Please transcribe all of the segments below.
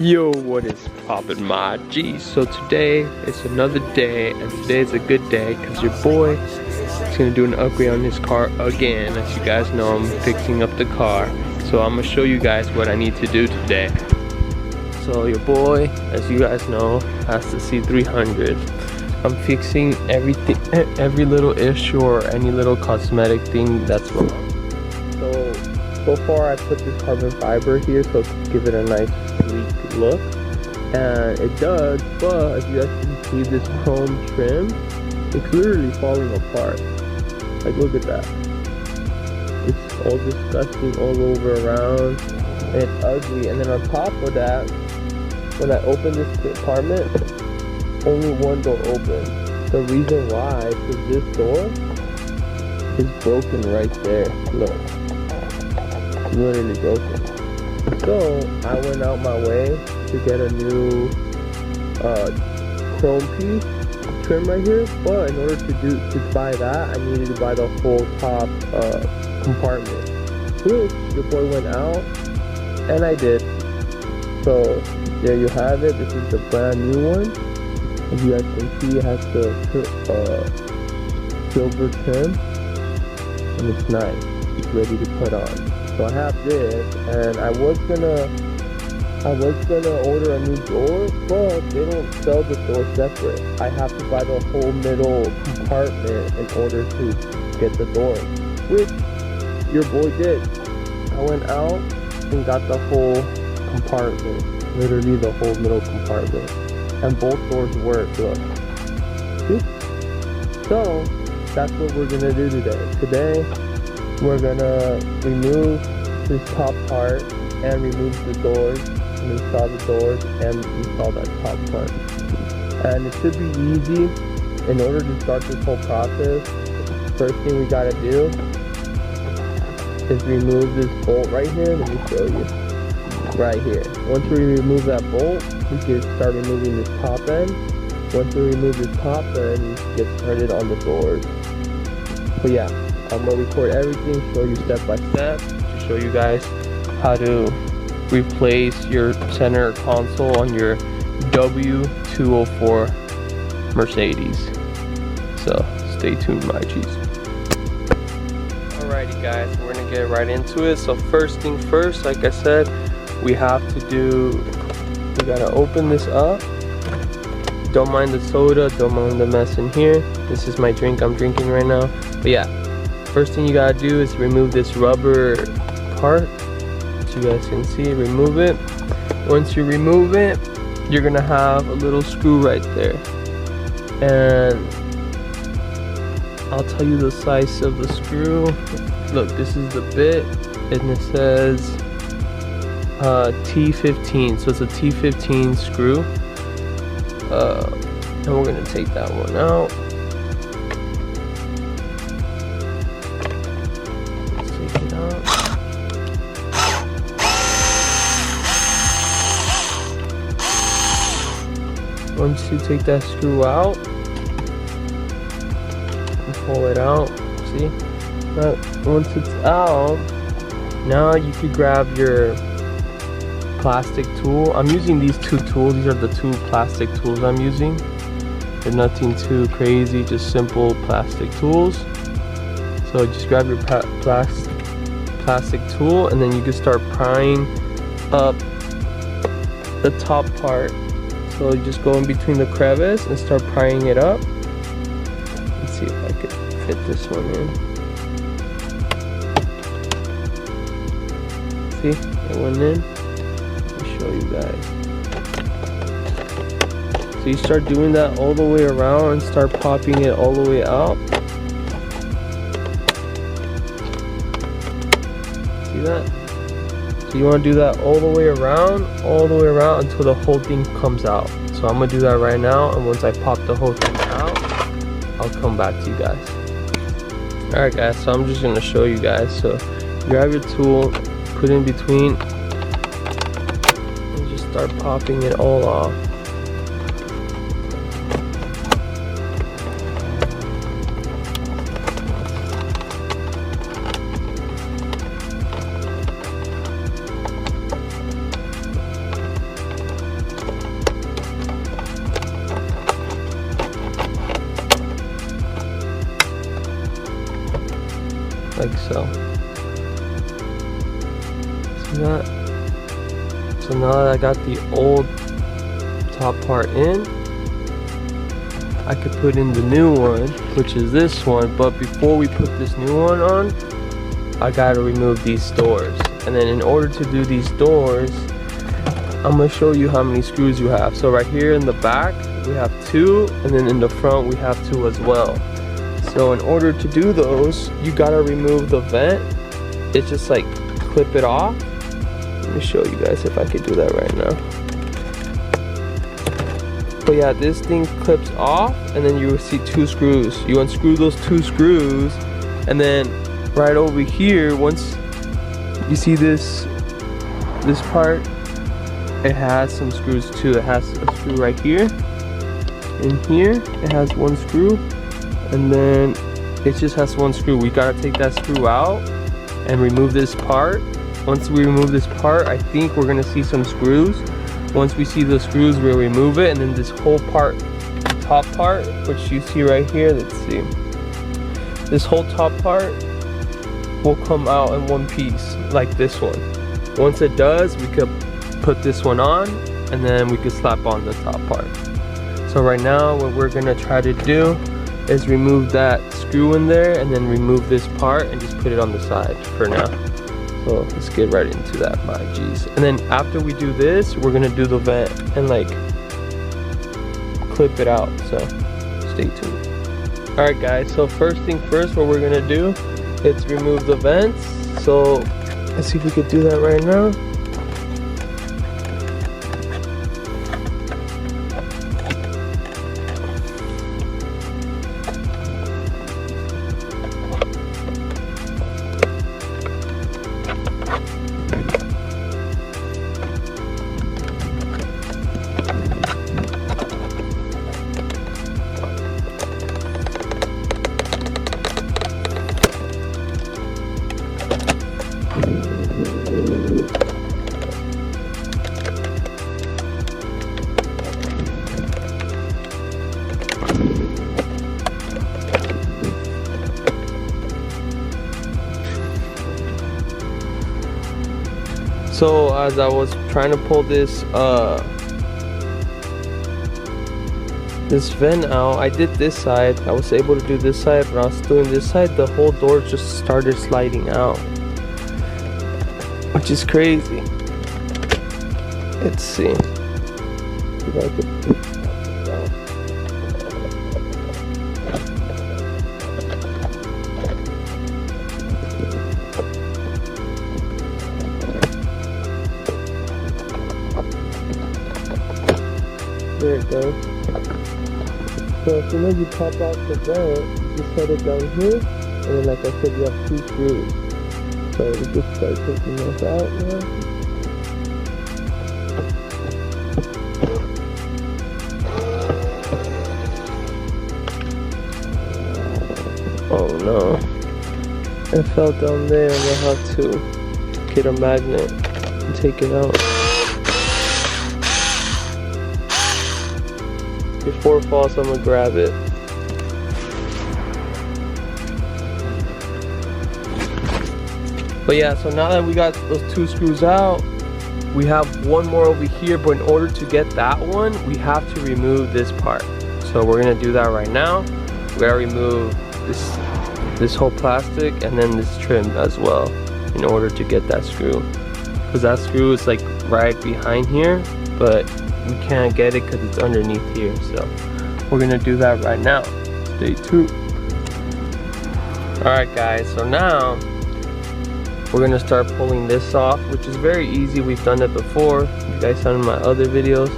Yo, what is poppin', my G? So today is another day, and today is a good day because your boy is gonna do an upgrade on his car again. As you guys know, I'm fixing up the car, so I'm gonna show you guys what I need to do today. So your boy, as you guys know, has the C300. I'm fixing everything, every little issue or any little cosmetic thing that's wrong. So far I put this carbon fiber here so to give it a nice sleek look, and it does, but as you guys can see, this chrome trim, it's literally falling apart. Like, look at that. It's all disgusting all over around, and it's ugly. And then on top of that, when I open this compartment, only one door opens. The reason why is because this door is broken right there. Look, it's literally broken. So I went out my way to get a new chrome piece trim right here, but in order to buy that, I needed to buy the whole top compartment, which your boy went out and I did. So there you have it. This is the brand new one. As you guys can see, it has the silver trim, and it's nice. It's ready to put on. So I have this, and I was gonna order a new door, but they don't sell the door separate. I have to buy the whole middle compartment in order to get the door, which your boy did. I went out and got the whole compartment, literally the whole middle compartment, and both doors work. Look, see? So that's what we're gonna do today. Today we're gonna remove this top part and remove the doors, and install the doors and install that top part. And it should be easy. In order to start this whole process, first thing we gotta do is remove this bolt right here. Let me show you. Right here. Once we remove that bolt, we can start removing this top end. Once we remove this top end, we can get started on the doors. But yeah, I'm gonna record everything, show you step by step, to show you guys how to replace your center console on your W204 Mercedes. So stay tuned, my G's. Alrighty guys, we're gonna get right into it. So first thing first, like I said, we gotta open this up. Don't mind the soda, don't mind the mess in here. This is my drink I'm drinking right now. But yeah, first thing you gotta do is remove this rubber part. As you guys can see, remove it. Once you remove it, you're gonna have a little screw right there. And I'll tell you the size of the screw. Look, this is the bit, and it says T15, so it's a T15 screw. And we're gonna take that one out. Let's take it out. Once you take that screw out, and pull it out, see? Now, once it's out, now you could grab your plastic tool. I'm using these two tools. These are the two plastic tools I'm using. They're nothing too crazy, just simple plastic tools. So just grab your plastic tool, and then you can start prying up the top part. So you just go in between the crevice and start prying it up. Let's see if I can fit this one in. See, it went in. Show you guys. So you start doing that all the way around and start popping it all the way out. See that? So you want to do that all the way around until the whole thing comes out. So I'm gonna do that right now, and once I pop the whole thing out, I'll come back to you guys. Alright guys, so I'm just gonna show you guys. So grab your tool, put it in between, start popping it all off. like so. See that? So now that I got the old top part in, I could put in the new one, which is this one. But before we put this new one on, I gotta remove these doors. And then in order to do these doors, I'm gonna show you how many screws you have. So right here in the back, we have 2, and then in the front, we have 2 as well. So in order to do those, you gotta remove the vent. It's just like clip it off. Let me show you guys if I could do that right now. But yeah, this thing clips off, and then you will see 2 screws. You unscrew those 2 screws, and then right over here, once you see this part, it has some screws too. It has a screw right here. In here, it has 1 screw, and then it just has 1 screw. We gotta take that screw out and remove this part. Once we remove this part, I think we're gonna see some screws. Once we see the screws, we'll remove it, and then this whole part, the top part, which you see right here, let's see. This whole top part will come out in one piece, like this one. Once it does, we could put this one on, and then we could slap on the top part. So right now, what we're gonna try to do is remove that screw in there, and then remove this part, and just put it on the side for now. So let's get right into that, my G's. And then after we do this, we're gonna do the vent and like clip it out. So stay tuned. All right, guys. So first thing first, what we're gonna do is remove the vents. So let's see if we could do that right now. So as I was trying to pull this vent out, I did this side. I was able to do this side, but I was doing this side, the whole door just started sliding out, which is crazy. Let's see if I could push this out. There it goes. So as soon as you pop out the vent, you just set it down here, and then like I said, you have 2 screws. So we just start taking those out now. Oh no. It fell down there, and we'll have to get a magnet and take it out. Before it falls, I'm gonna grab it. But yeah, so now that we got those 2 screws out, we have 1 more over here, but in order to get that one, we have to remove this part. So we're gonna do that right now. We gotta remove this whole plastic and then this trim as well in order to get that screw. Because that screw is like right behind here, but we can't get it because it's underneath here. So we're gonna do that right now. Stay tuned. Alright guys, so now we're gonna start pulling this off, which is very easy. We've done it before. You guys saw in my other videos.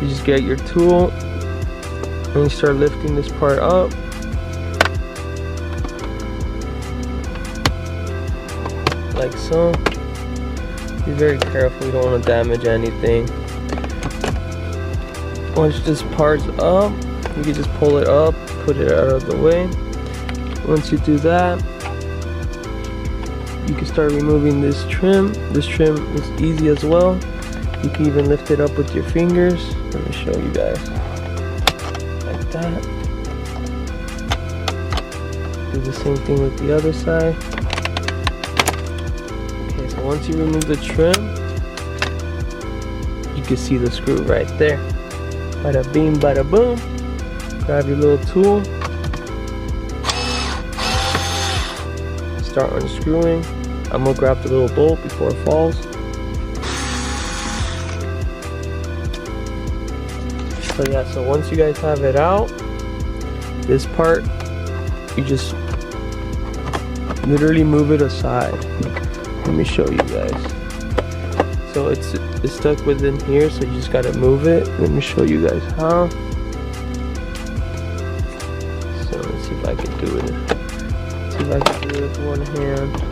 You just get your tool and you start lifting this part up. Like so. Be very careful, you don't want to damage anything. Once this part's up, you can just pull it up, put it out of the way. Once you do that, you can start removing this trim. This trim is easy as well. You can even lift it up with your fingers. Let me show you guys. Like that. Do the same thing with the other side. once you remove the trim, you can see the screw right there. Bada bing, bada boom. Grab your little tool. Start unscrewing. I'm gonna grab the little bolt before it falls. So yeah, so once you guys have it out, this part, you just literally move it aside. Let me show you guys. So it's stuck within here, so you just gotta move it. Let me show you guys how. So let's see if I can do it. Let's see if I can do it with one hand.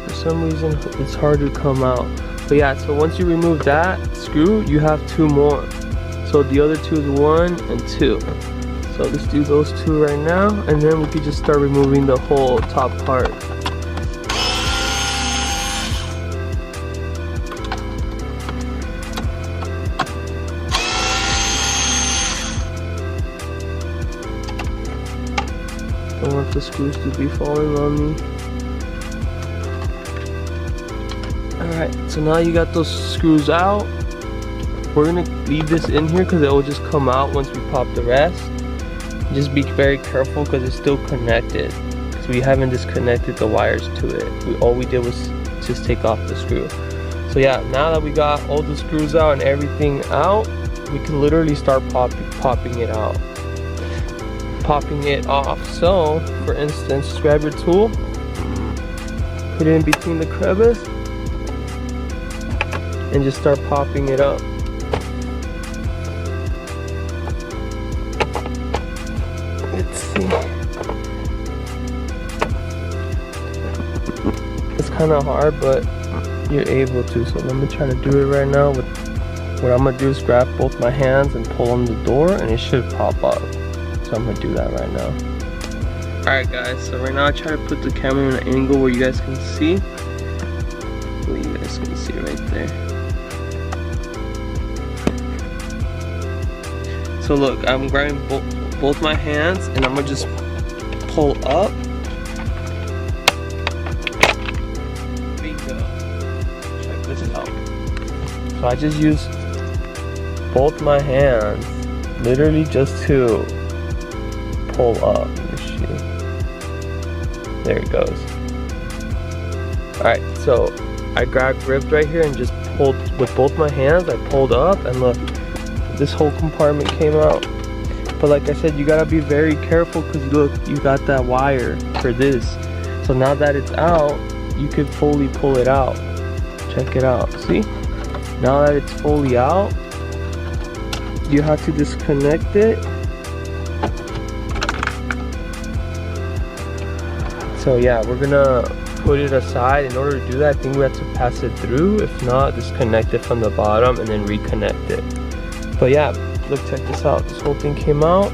For some reason it's hard to come out, but yeah, so once you remove that screw, you have two more. So the other two is 1 and 2. So let's do those two right now, and then we could just start removing the whole top part. Don't want the screws to be falling on me. Alright, so now you got those screws out. We're gonna leave this in here because it will just come out once we pop the rest. Just be very careful because it's still connected, because we haven't disconnected the wires to it. All we did was just take off the screw. So yeah, now that we got all the screws out and everything out, we can literally start popping it out. Popping it off. So for instance, just grab your tool, put it in between the crevice, and just start popping it up. Let's see. It's kind of hard, but you're able to. So let me try to do it right now. What I'm gonna do is grab both my hands and pull on the door, and it should pop up. So I'm gonna do that right now. Alright guys, so right now I try to put the camera in an angle where you guys can see. Well, you guys can see right there. So look, I'm grabbing both my hands, and I'm gonna just pull up. Bingo. Check this out. So I just use both my hands, literally just to pull up. Let me see. There it goes. Alright, so I gripped right here and just pulled with both my hands. I pulled up, and look, this whole compartment came out. But like I said, you gotta be very careful because look, you got that wire for this. So now that it's out, you can fully pull it out. Check it out. See? Now that it's fully out, you have to disconnect it. So yeah, we're gonna put it aside. In order to do that, I think we have to pass it through. If not, disconnect it from the bottom and then reconnect it. But yeah, look, check this out. This whole thing came out.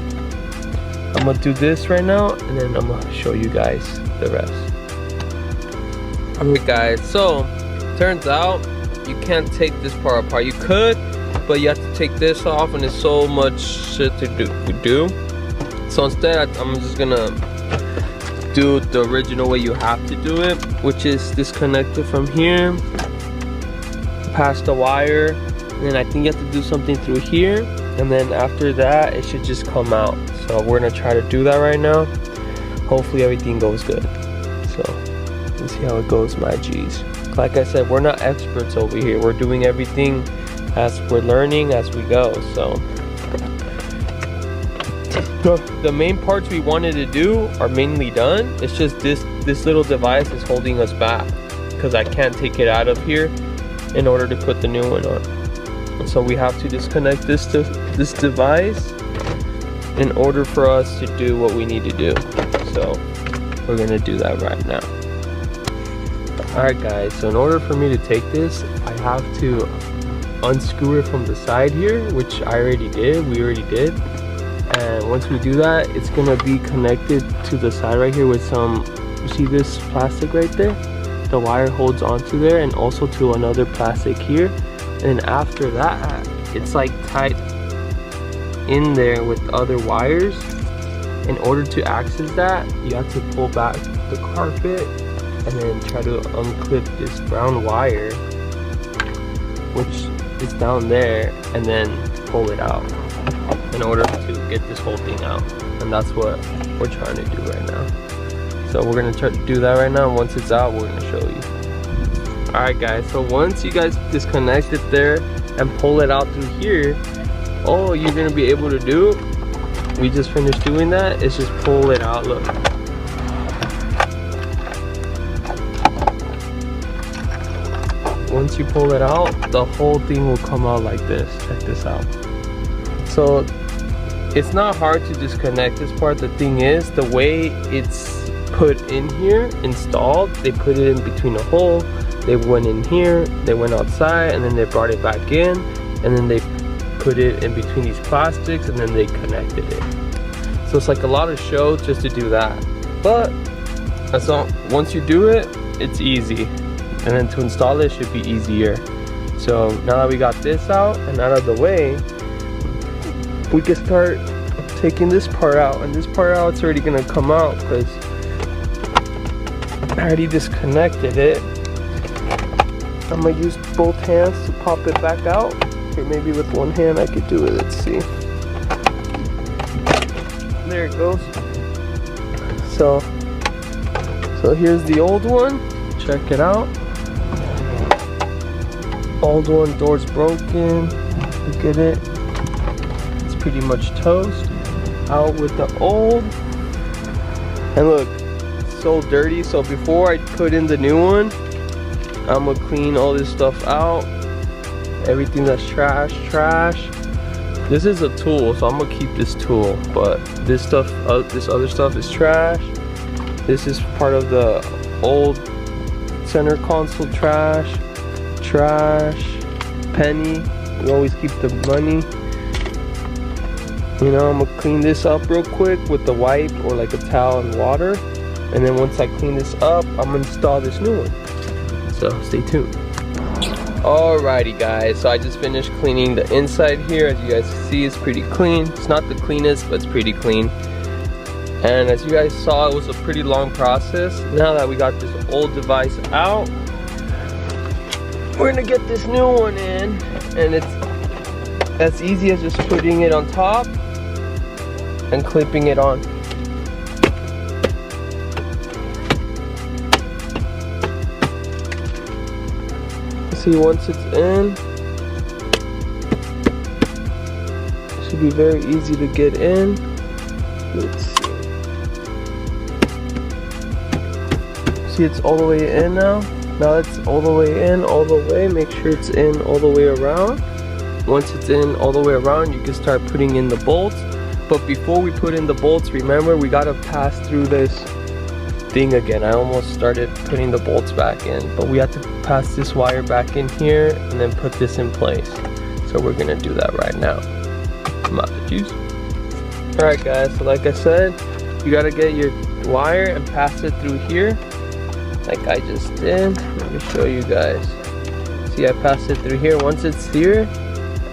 I'm gonna do this right now, and then I'm gonna show you guys the rest. Alright guys, so turns out you can't take this part apart. You could, but you have to take this off, and there's so much shit to do. So instead, I'm just gonna do it the original way you have to do it, which is disconnect it from here, past the wire, and then I think you have to do something through here, and then after that it should just come out. So we're gonna try to do that right now. Hopefully everything goes good. So let's see how it goes, my G's. Like I said, we're not experts over here. We're doing everything as we're learning as we go. So the main parts we wanted to do are mainly done. It's just this little device is holding us back because I can't take it out of here in order to put the new one on. So we have to disconnect this device in order for us to do what we need to do. So we're gonna do that right now. Alright guys, so in order for me to take this, I have to unscrew it from the side here, which I already did, we already did. And once we do that, it's gonna be connected to the side right here with some, you see this plastic right there? The wire holds onto there, and also to another plastic here. And after that, it's like tied in there with other wires. In order to access that, you have to pull back the carpet and then try to unclip this brown wire, which is down there, and then pull it out in order to get this whole thing out. And that's what we're trying to do right now. So we're gonna try to do that right now. Once it's out, we're gonna show you. Alright guys, so once you guys disconnect it there and pull it out through here, all you're gonna be able to do, we just finished doing that, is just pull it out. Look, once you pull it out, the whole thing will come out like this. Check this out. So it's not hard to disconnect this part. The thing is, the way it's put in here, installed, they put it in between a hole, they went in here, they went outside, and then they brought it back in, and then they put it in between these plastics, and then they connected it. So it's like a lot of show just to do that, but that's all. Once you do it, it's easy, and then to install it should be easier. So now that we got this out and out of the way, we can start taking this part out. And this part out, it's already gonna come out because I already disconnected it. I'm gonna use both hands to pop it back out. Here, maybe with one hand I could do it. Let's see. There it goes. So here's the old one. Check it out. Old one, door's broken. Look at it. It's pretty much toast. Out with the old. And look, it's so dirty. So before I put in the new one, I'm gonna clean all this stuff out. Everything that's trash. This is a tool, so I'm gonna keep this tool. But this stuff, this other stuff is trash. This is part of the old center console trash. Penny, we always keep the money. You know, I'm gonna clean this up real quick with the wipe or like a towel and water, and then once I clean this up, I'm gonna install this new one. So stay tuned. Alrighty guys, so I just finished cleaning the inside here. As you guys see, it's pretty clean. It's not the cleanest, but it's pretty clean. And as you guys saw, it was a pretty long process. Now that we got this old device out, we're gonna get this new one in, and it's as easy as just putting it on top and clipping it on. See, once it's in, it should be very easy to get in. Let's see, it's all the way in now. Now it's all the way in, all the way. Make sure it's in all the way around. Once it's in all the way around, you can start putting in the bolts. But before we put in the bolts, remember, we gotta pass through this thing again. I almost started putting the bolts back in, but we have to pass this wire back in here and then put this in place. So we're gonna do that right now. I'm out the juice. Alright guys, so like I said, you gotta get your wire and pass it through here, like I just did. Let me show you guys. See, I passed it through here. Once it's here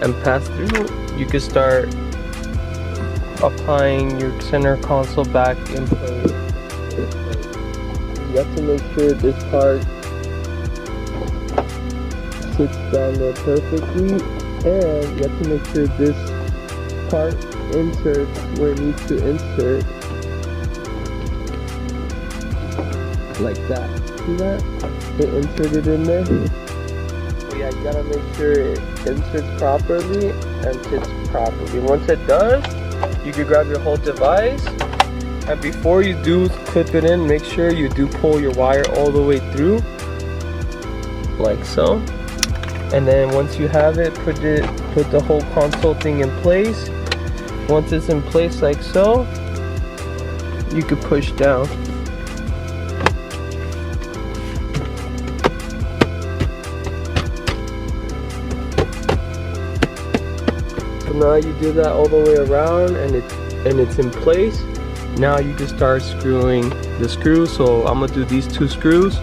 and passed through, you can start applying your center console back in place. You have to make sure this part sits down there perfectly, and you have to make sure this part inserts where it needs to insert, like that. See that? It inserted in there. So yeah, you gotta make sure it inserts properly and fits properly. Once it does, you can grab your whole device, and before you do clip it in, make sure you do pull your wire all the way through, like so. And then once you have it, put the whole console thing in place. Once it's in place like so, you can push down. now you do that all the way around and it's in place. Now you can start screwing the screws. So I'm gonna do these 2 screws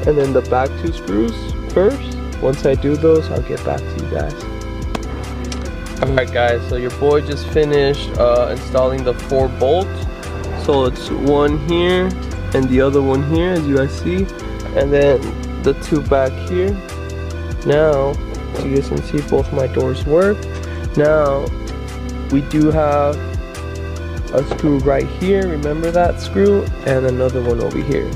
and then the back 2 screws first. Once I do those, I'll get back to you guys. Alright guys, so your boy just finished installing the 4 bolts. So it's one here and the other one here, as you guys see, and then the 2 back here. Now, as you guys can see, both my doors work. Now, we do have a screw right here, remember that screw, and another one over here.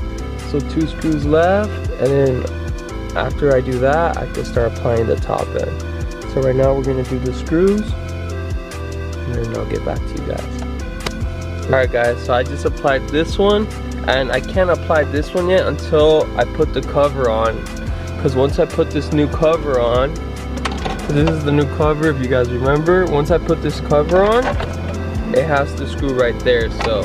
So 2 screws left, and then after I do that, I can start applying the top end. So right now we're gonna do the screws, and then I'll get back to you guys. Alright guys, so I just applied this one, and I can't apply this one yet until I put the cover on. Because once I put this new cover on, this is the new cover if you guys remember. Once I put this cover on, it has the screw right there. So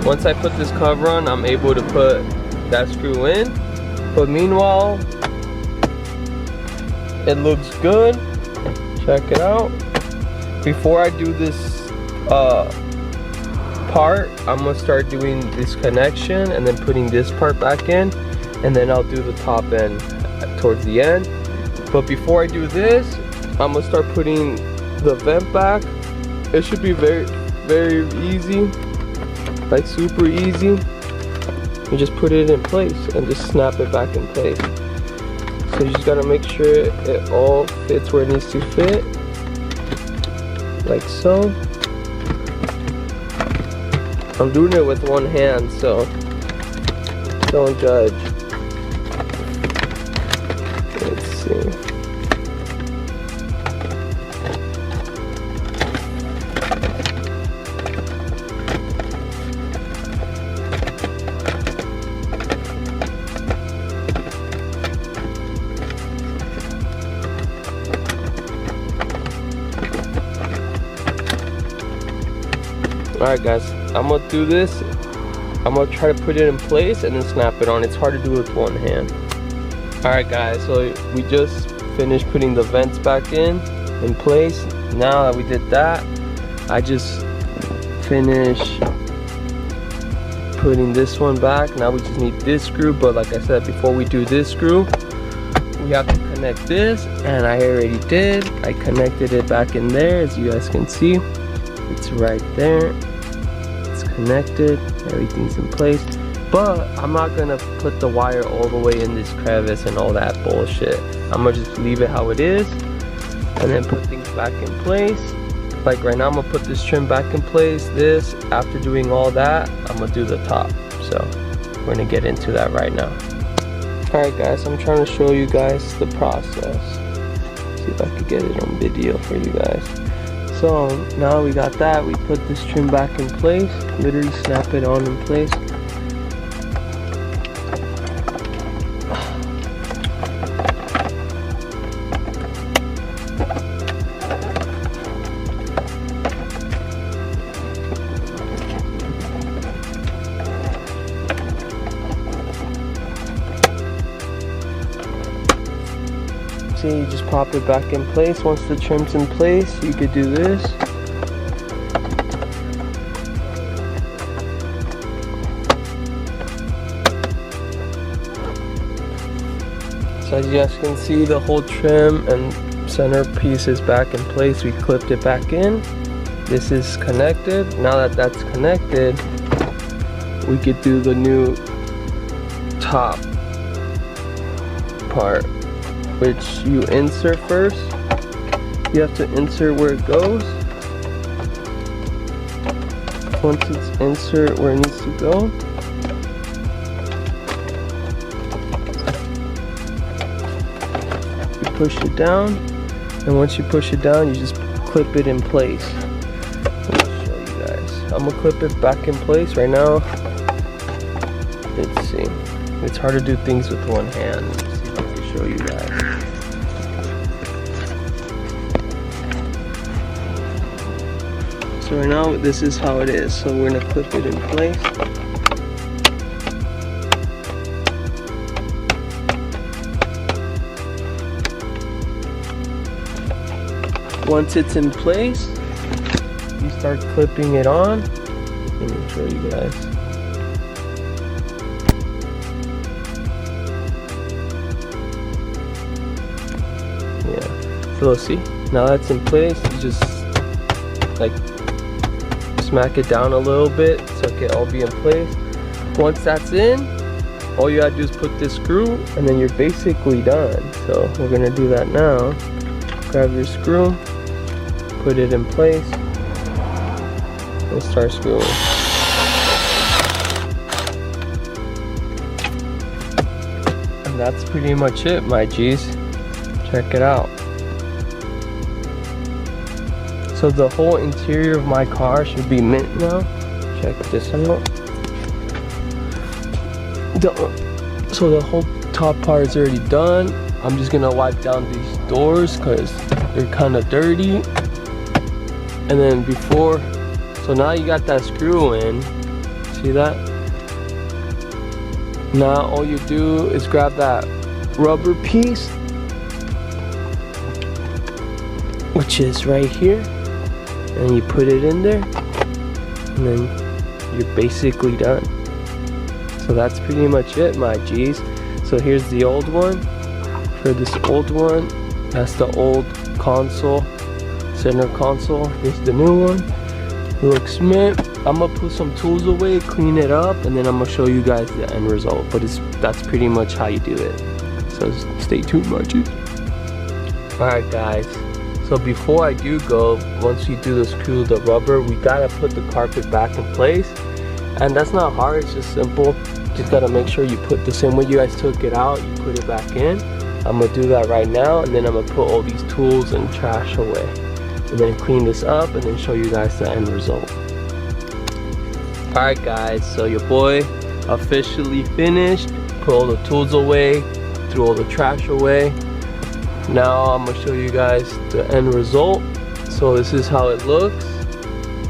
once I put this cover on, I'm able to put that screw in. But meanwhile, it looks good. Check it out. Before I do this part, I'm gonna start doing this connection and then putting this part back in, and then I'll do the top end towards the end. But before I do this, I'm gonna start putting the vent back. It should be very easy, like super easy. You just put it in place and just snap it back in place. So you just gotta make sure it all fits where it needs to fit, like so. I'm doing it with one hand, so don't judge. Let's see. Alright guys, I'm gonna do this. I'm gonna try to put it in place and then snap it on. It's hard to do with one hand. Alright guys, so we just finished putting the vents back in place. Now that we did that, I just finished putting this one back. Now we just need this screw, but like I said, before we do this screw, we have to connect this, and I already did. I connected it back in there, as you guys can see. It's right there. It's connected. Everything's in place. But I'm not gonna put the wire all the way in this crevice and all that bullshit. I'm gonna just leave it how it is and then put things back in place. Like right now, I'm gonna put this trim back in place. This, after doing all that, I'm gonna do the top. So we're gonna get into that right now. Alright guys, I'm trying to show you guys the process. See if I could get it on video for you guys. So now we got that, we put this trim back in place, literally snap it on in place. See, you just pop it back in place. Once the trim's in place, you could do this. So as you guys can see, the whole trim and center piece is back in place. We clipped it back in. This is connected. Now that that's connected, we could do the new top part, which you insert first. You have to insert where it goes. Once it's insert where it needs to go, you push it down, and once you push it down, you just clip it in place. Let me show you guys. I'm gonna clip it back in place right now. Let's see. It's hard to do things with one hand. Let's see if I can show you guys. So right now, this is how it is. So we're gonna clip it in place. Once it's in place, start clipping it on. Let me show you guys. Yeah, so see, now that's in place. You just like smack it down a little bit so it can all be in place. Once that's in, all you gotta do is put this screw and then you're basically done. So we're gonna do that now. Grab your screw, put it in place, and start screwing. And that's pretty much it, my G's. Check it out. So the whole interior of my car should be mint now. Check this out. So the whole top part is already done. I'm just gonna wipe down these doors because they're kind of dirty. And then before, so now you got that screw in. See that? Now all you do is grab that rubber piece, which is right here, and you put it in there, and then you're basically done. So that's pretty much it, my G's. So here's the old one. For this old one, that's the old console, center console. Here's the new one. It looks mint. I'm gonna put some tools away, clean it up, and then I'm gonna show you guys the end result. But that's pretty much how you do it. So stay tuned, my G's. Alright guys, so before I do go, once you do the screw, the rubber, we gotta put the carpet back in place. And that's not hard, it's just simple. Just gotta make sure you put the same way you guys took it out, you put it back in. I'm gonna do that right now, and then I'm gonna put all these tools and trash away. And then clean this up and then show you guys the end result. Alright guys, so your boy officially finished. Put all the tools away, threw all the trash away. Now I'm gonna show you guys the end result. So this is how it looks.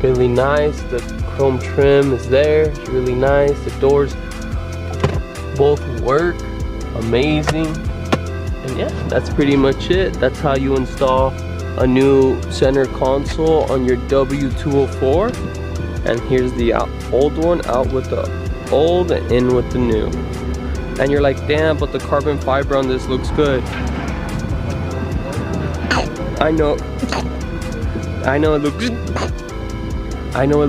Really nice. The chrome trim is there. It's really nice. The doors both work. Amazing. And yeah, that's pretty much it. That's how you install a new center console on your W204. And here's the old one, out with the old and in with the new. And you're like, damn, but the carbon fiber on this looks good. I know it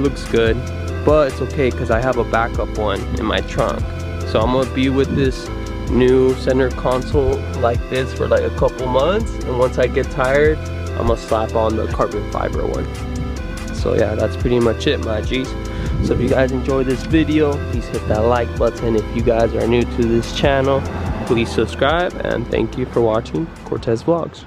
looks good, but it's okay because I have a backup one in my trunk. So I'm gonna be with this new center console like this for like a couple months, and once I get tired, I'm gonna slap on the carbon fiber one. So yeah, that's pretty much it, my G's. So if you guys enjoyed this video, please hit that like button. If you guys are new to this channel, please subscribe, and thank you for watching Cortes Vlogs.